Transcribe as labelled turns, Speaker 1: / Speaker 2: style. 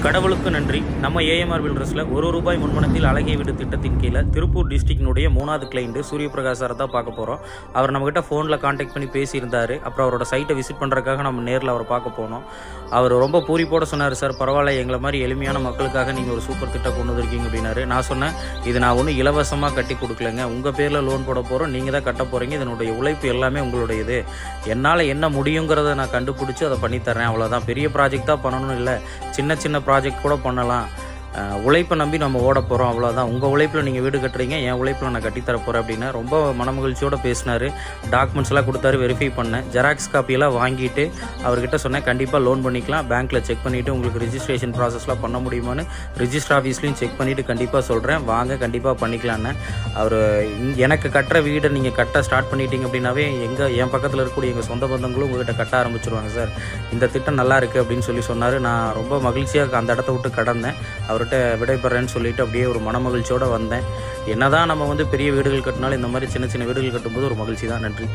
Speaker 1: கடவுளுக்கு நன்றி. நம்ம ஏஎம்ஆர் பில்டர்ஸில் ₹1 முன்பணத்தில் அழகிய வீடு திட்டத்தின் கீழே திருப்பூர் டிஸ்ட்ரிக்டினுடைய 3வது கிளைண்ட் சூரியபிரகாஷ் சார் தான் பார்க்க போகிறோம். அவர் நம்மகிட்ட ஃபோனில் காண்டாக்ட் பண்ணி பேசியிருந்தார். அப்புறம் அவரோட சைட்டை விசிட் பண்ணுறதுக்காக நம்ம நேரில் அவரை பார்க்க போனோம். அவர் ரொம்ப பூரிப்போட சொன்னார், சார் பரவாயில்ல, எங்களை மாதிரி எளிமையான மக்களுக்காக நீங்கள் ஒரு சூப்பர் திட்டம் கொண்டு வந்திருக்கீங்க அப்படின்னாரு. நான் சொன்னேன், இது நான் ஒன்றும் இலவசமாக கட்டி கொடுக்கலங்க, உங்கள் பேரில் லோன் போட போகிறோம், நீங்கள் தான் கட்ட போகிறீங்க, இதனுடைய உழைப்பு எல்லாமே உங்களுடையது, என்னால் என்ன முடியுங்கிறத நான் கண்டுபிடிச்சி அதை பண்ணித்தரேன், அவ்வளோதான். பெரிய ப்ராஜெக்ட் தான் பண்ணணும் இல்லை, சின்ன சின்ன ப்ராஜெக்ட் கூட பண்ணலாம், உழைப்பை நம்பி நம்ம ஓட போகிறோம், அவ்வளோதான். உங்கள் உழைப்பில் நீங்கள் வீடு கட்டுறீங்க, என் உழைப்பில் நான் கட்டித்தர போகிறேன் அப்படின்னு ரொம்ப மனமகிழ்ச்சியோடு பேசினார். டாக்குமெண்ட்ஸ்லாம் கொடுத்தாரு, வெரிஃபை பண்ணேன், ஜெராக்ஸ் காப்பியெல்லாம் வாங்கிட்டு அவர்கிட்ட சொன்னேன், கண்டிப்பாக லோன் பண்ணிக்கலாம், பேங்க்கில் செக் பண்ணிவிட்டு உங்களுக்கு ரிஜிஸ்ட்ரேஷன் ப்ராசஸ்லாம் பண்ண முடியுமான்னு ரிஜிஸ்டர் ஆஃபீஸ்லையும் செக் பண்ணிவிட்டு கண்டிப்பாக சொல்கிறேன், வாங்க கண்டிப்பாக பண்ணிக்கலான்னு. அவர் எனக்கு கட்டுற வீடை நீங்கள் கட்ட ஸ்டார்ட் பண்ணிட்டீங்க அப்படின்னாவே என் பக்கத்தில் இருக்கக்கூடிய எங்கள் சொந்த பந்தங்களும் உங்கள்கிட்ட கட்ட ஆரம்பிச்சிருவாங்க சார், இந்த திட்டம் நல்லா இருக்குது அப்படின்னு சொல்லி சொன்னார். நான் ரொம்ப மகிழ்ச்சியாக அந்த இடத்த விட்டு கடந்தேன். அவர்கிட்ட விடைபெறேன்னு சொல்லிட்டு அப்படியே ஒரு மனமகிழ்ச்சியோடு வந்தேன். என்னதான் நம்ம பெரிய வீடுகள் கட்டினாலும் இந்த மாதிரி சின்ன சின்ன வீடுகள் கட்டும்போது ஒரு மகிழ்ச்சி தான். நன்றி.